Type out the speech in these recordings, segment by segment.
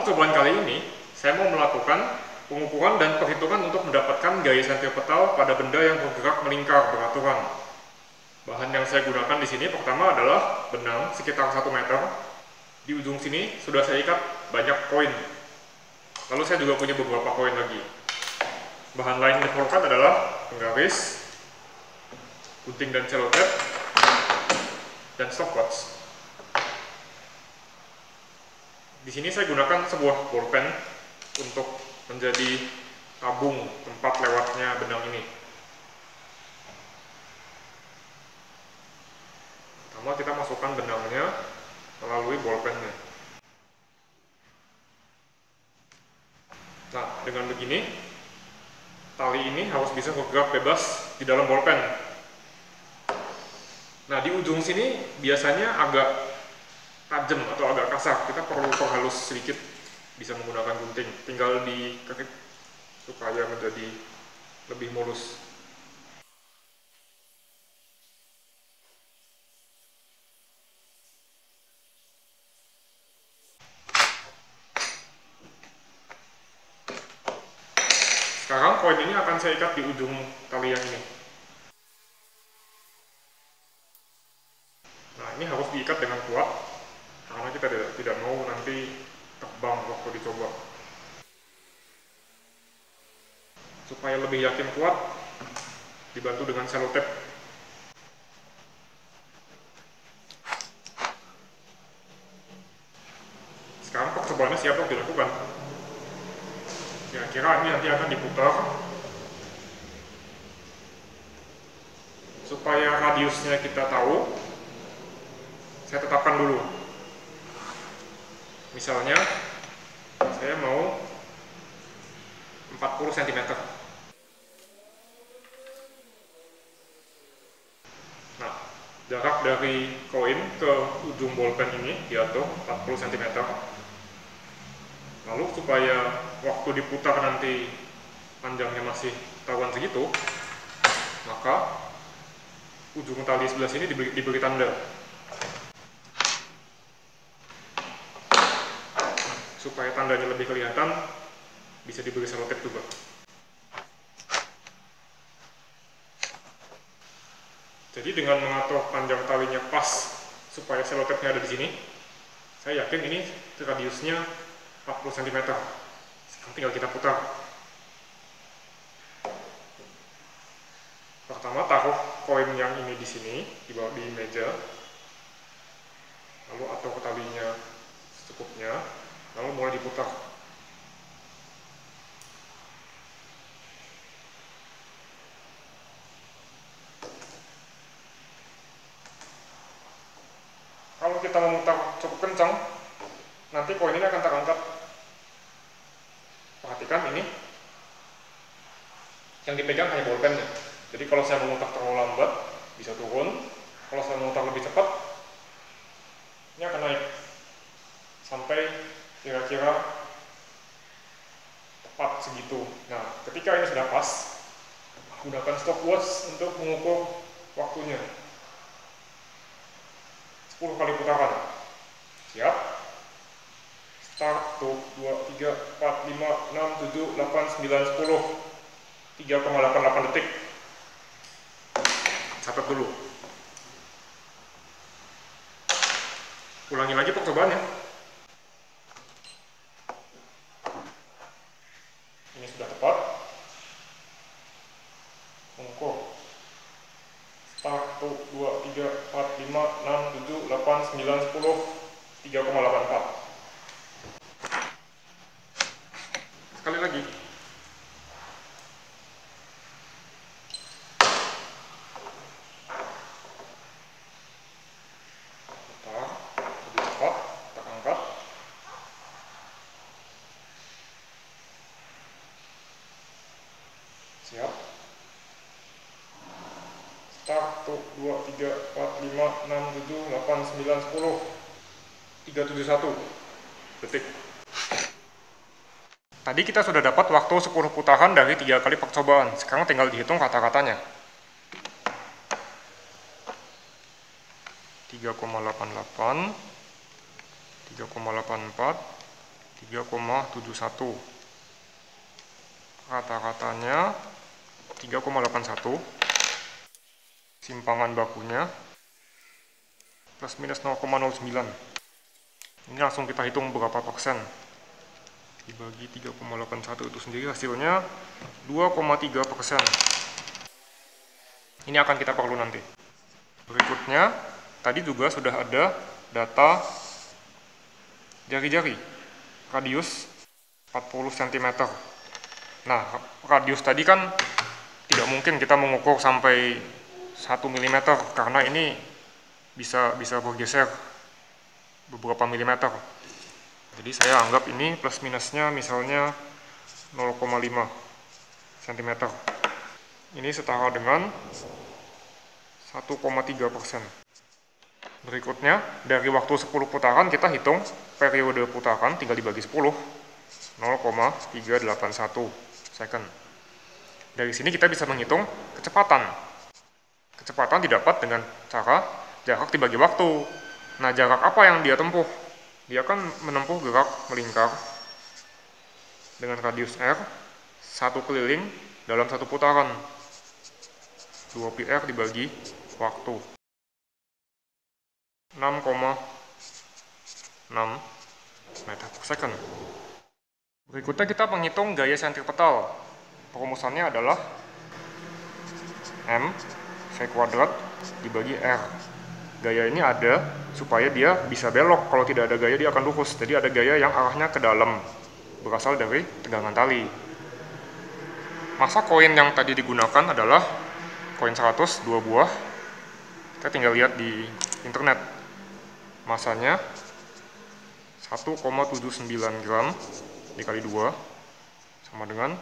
percobaan kali ini, saya mau melakukan pengukuran dan perhitungan untuk mendapatkan gaya sentripetal pada benda yang bergerak melingkar beraturan. Bahan yang saya gunakan di sini pertama adalah benang sekitar 1 meter. Di ujung sini sudah saya ikat banyak koin. Lalu saya juga punya beberapa koin lagi. Bahan lain yang diperlukan adalah penggaris, gunting dan selotep, dan stopwatch. Di sini saya gunakan sebuah bolpen untuk menjadi tabung tempat lewatnya benang ini. Pertama kita masukkan benangnya melalui bolpennya. Nah, dengan begini, tali ini harus bisa bergerak bebas di dalam bolpen. Nah, di ujung sini biasanya agak tajam atau agak kasar. Kita perlu perhalus sedikit, bisa menggunakan gunting. Tinggal dikekik supaya menjadi lebih mulus. Sekarang koin ini akan saya ikat di ujung tali yang ini. Nah, ini harus diikat dengan kuat karena kita tidak mau nanti terbang waktu dicoba. Supaya lebih yakin kuat, dibantu dengan selotep. Sekarang percobaannya siap untuk dilakukan. Kira-kira ini nanti akan diputar supaya radiusnya kita tahu. Saya tetapkan dulu. Misalnya saya mau 40 cm. Nah, jarak dari koin ke ujung bolpen ini diatur 40 cm. Lalu supaya waktu diputar nanti panjangnya masih ketahuan segitu, maka ujung tali sebelah sini diberi tanda supaya tandanya lebih kelihatan. Bisa diberi selotep juga. Jadi dengan mengatur panjang talinya pas supaya selotepnya ada di sini, saya yakin ini radiusnya 40 cm. Sekarang tinggal kita putar. Pertama taruh koin yang ini di sini, di bawah di meja. Lalu atur talinya secukupnya, lalu mulai diputar. Kalau kita memutar cukup kencang, nanti koin ini akan terangkat. Perhatikan ini, yang dipegang hanya bolpennya. Jadi kalau saya memutar terlalu lambat, bisa turun. Kalau saya memutar lebih cepat, ini akan naik sampai kira-kira tepat segitu. Nah, ketika ini sudah pas, gunakan stopwatch untuk mengukur waktunya. 10 kali putaran. Siap? Start. 1, 2, 3, 4, 5, 6, 7, 8, 9, 10. 3,88 detik. Catat dulu. Ulangi lagi percobaannya. Ini sudah tepat. Mengukur. Start. 1, 2, 3, 4, 5, 6, 7, 8, 9, 10. 3,84. Sekali lagi. Putar, lebih cepat, kita angkat. Siap. Start. 1, 2, 3, 4, 5, 6, 7, 8, 9, 10. 371 detik. Tadi kita sudah dapat waktu 10 putaran dari 3 kali percobaan. Sekarang tinggal dihitung rata-ratanya. 3,88, 3,84, 3,71. Rata-ratanya 3,81. Simpangan bakunya plus minus 0,09. Ini langsung kita hitung berapa persen. Dibagi 3,81 itu sendiri hasilnya 2,3%. Ini akan kita perlu nanti. Berikutnya, tadi juga sudah ada data jari-jari, radius 40 cm. Nah, radius tadi kan tidak mungkin kita mengukur sampai 1 mm karena ini bisa bergeser beberapa milimeter. Jadi saya anggap ini plus minusnya misalnya 0,5 cm. Ini setara dengan 1,3%. Berikutnya, dari waktu 10 putaran kita hitung periode putaran tinggal dibagi 10, 0,381 second. Dari sini kita bisa menghitung kecepatan. Kecepatan didapat dengan cara jarak dibagi waktu. Nah, jarak apa yang dia tempuh? Dia akan menempuh gerak melingkar dengan radius r, 1 keliling dalam 1 putaran. 2πr dibagi waktu. 6,6 meter per second. Berikutnya kita menghitung gaya sentripetal. Perumusannya adalah M V kuadrat dibagi R. Gaya ini ada supaya dia bisa belok. Kalau tidak ada gaya dia akan lurus. Jadi ada gaya yang arahnya ke dalam, berasal dari tegangan tali. Masa koin yang tadi digunakan adalah koin 100, 2 buah. Kita tinggal lihat di internet. Masanya 1,79 gram dikali 2 sama dengan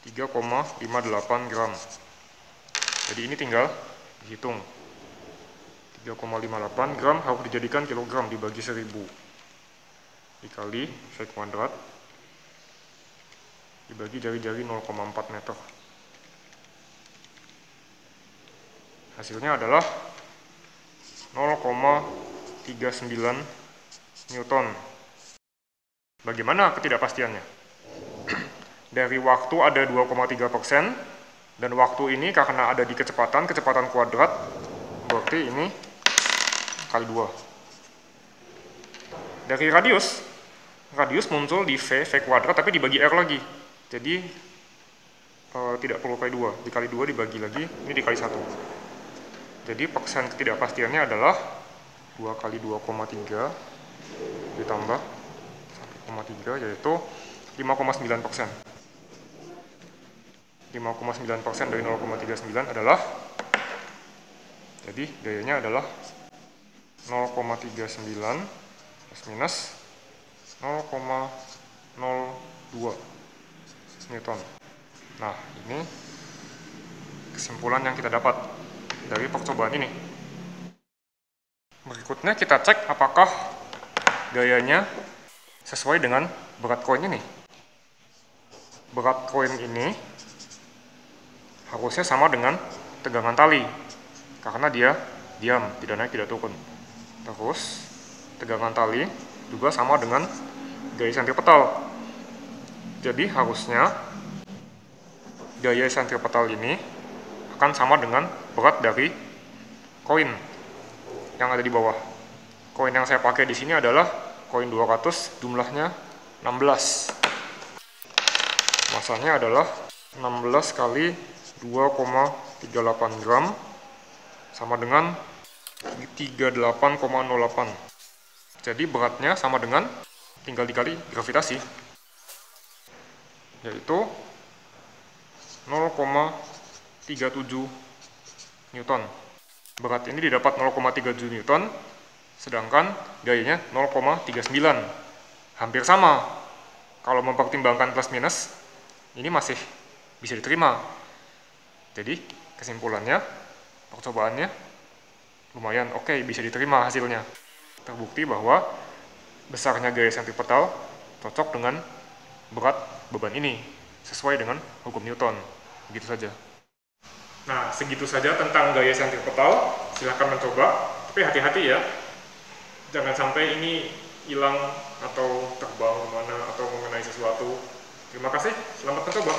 3,58 gram. Jadi ini tinggal dihitung. 3,58 gram harus dijadikan kilogram dibagi 1000 dikali V kuadrat dibagi jari-jari 0,4 meter. Hasilnya adalah 0,39 Newton. Bagaimana ketidakpastiannya? Dari waktu ada 2,3%, dan waktu ini karena ada di kecepatan kuadrat, berarti ini kali 2. Dari radius muncul di V kuadrat tapi dibagi R lagi. Jadi tidak perlu kali 2, dikali 2 dibagi lagi, ini dikali 1. Jadi persen ketidakpastiannya adalah 2 kali 2,3 ditambah 1,3 yaitu 5,9%. 5,9% dari 0,39 adalah, jadi gayanya adalah 0,39 plus minus 0,02 Newton. Nah, ini kesimpulan yang kita dapat dari percobaan ini. Berikutnya kita cek apakah gayanya sesuai dengan berat koin ini. Berat koin ini harusnya sama dengan tegangan tali, karena dia diam, tidak naik, tidak turun. Terus, tegangan tali juga sama dengan gaya sentripetal. Jadi harusnya gaya sentripetal ini akan sama dengan berat dari koin yang ada di bawah. Koin yang saya pakai di sini adalah koin 200, jumlahnya 16. Masanya adalah 16 kali 2,38 gram sama dengan 38,08. Jadi beratnya sama dengan, tinggal dikali gravitasi, yaitu 0,37 Newton. Berat ini didapat 0,37 Newton, sedangkan gayanya 0,39. Hampir sama. Kalau mempertimbangkan plus minus, ini masih bisa diterima. Jadi kesimpulannya, percobaannya lumayan oke, bisa diterima hasilnya. Terbukti bahwa besarnya gaya sentripetal cocok dengan berat beban ini, sesuai dengan hukum Newton. Begitu saja. Nah, segitu saja tentang gaya sentripetal. Silahkan mencoba, tapi hati-hati ya. Jangan sampai ini hilang atau terbang kemana. sesuatu. Terima kasih, selamat mencoba.